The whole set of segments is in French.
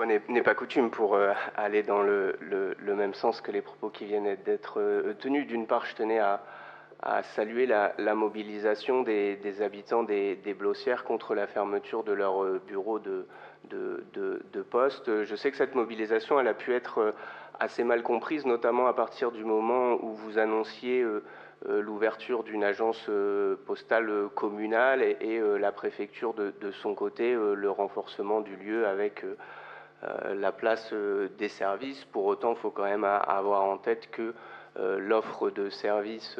fois n'est pas coutume pour aller dans le même sens que les propos qui viennent d'être tenus. D'une part, je tenais à saluer la mobilisation des habitants des Blossières contre la fermeture de leur bureau de poste. Je sais que cette mobilisation, elle a pu être assez mal comprise, notamment à partir du moment où vous annonciez l'ouverture d'une agence postale communale et la préfecture de son côté, le renforcement du lieu avec la place des services. Pour autant, il faut quand même avoir en tête que l'offre de services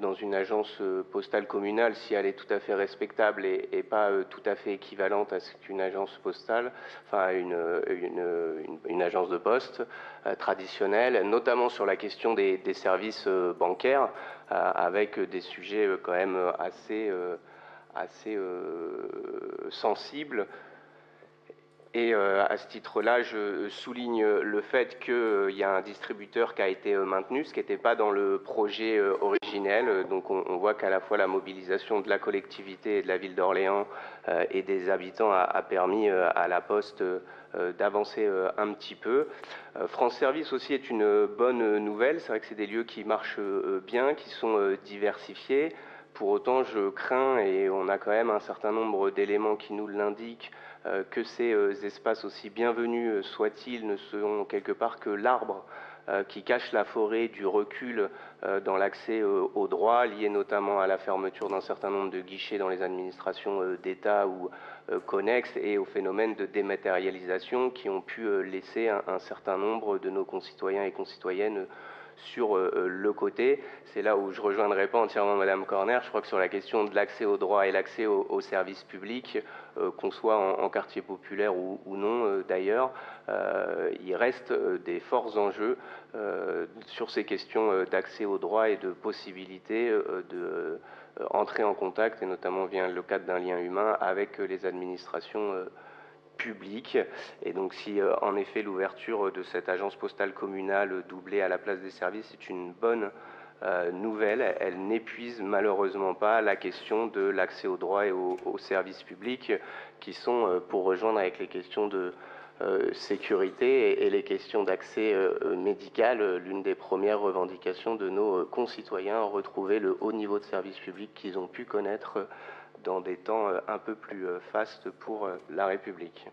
dans une agence postale communale, si elle est tout à fait respectable et pas tout à fait équivalente à ce qu'une agence postale, enfin une agence de poste traditionnelle, notamment sur la question des services bancaires, avec des sujets quand même assez sensibles. Et à ce titre-là, je souligne le fait qu'il y a un distributeur qui a été maintenu, ce qui n'était pas dans le projet originel. Donc on voit qu'à la fois la mobilisation de la collectivité et de la ville d'Orléans et des habitants a permis à la Poste d'avancer un petit peu. France Service aussi est une bonne nouvelle. C'est vrai que c'est des lieux qui marchent bien, qui sont diversifiés. Pour autant, je crains, et on a quand même un certain nombre d'éléments qui nous l'indiquent, que ces espaces, aussi bienvenus soient-ils, ne sont quelque part que l'arbre qui cache la forêt du recul dans l'accès aux droits, lié notamment à la fermeture d'un certain nombre de guichets dans les administrations d'État ou connexes, et au phénomène de dématérialisation qui ont pu laisser un certain nombre de nos concitoyens et concitoyennes sur le côté. C'est là où je ne rejoindrai pas entièrement Madame Corner. Je crois que sur la question de l'accès aux droits et l'accès aux services publics, qu'on soit en quartier populaire ou non d'ailleurs, il reste des forts enjeux sur ces questions d'accès aux droits et de possibilité de entrer en contact, et notamment via le cadre d'un lien humain, avec les administrations public. Et donc si en effet l'ouverture de cette agence postale communale doublée à la place des services est une bonne nouvelle, elle n'épuise malheureusement pas la question de l'accès aux droits et aux services publics, qui sont, pour rejoindre avec les questions de sécurité et les questions d'accès médical, l'une des premières revendications de nos concitoyens, retrouver le haut niveau de service public qu'ils ont pu connaître dans des temps un peu plus fastes pour la République.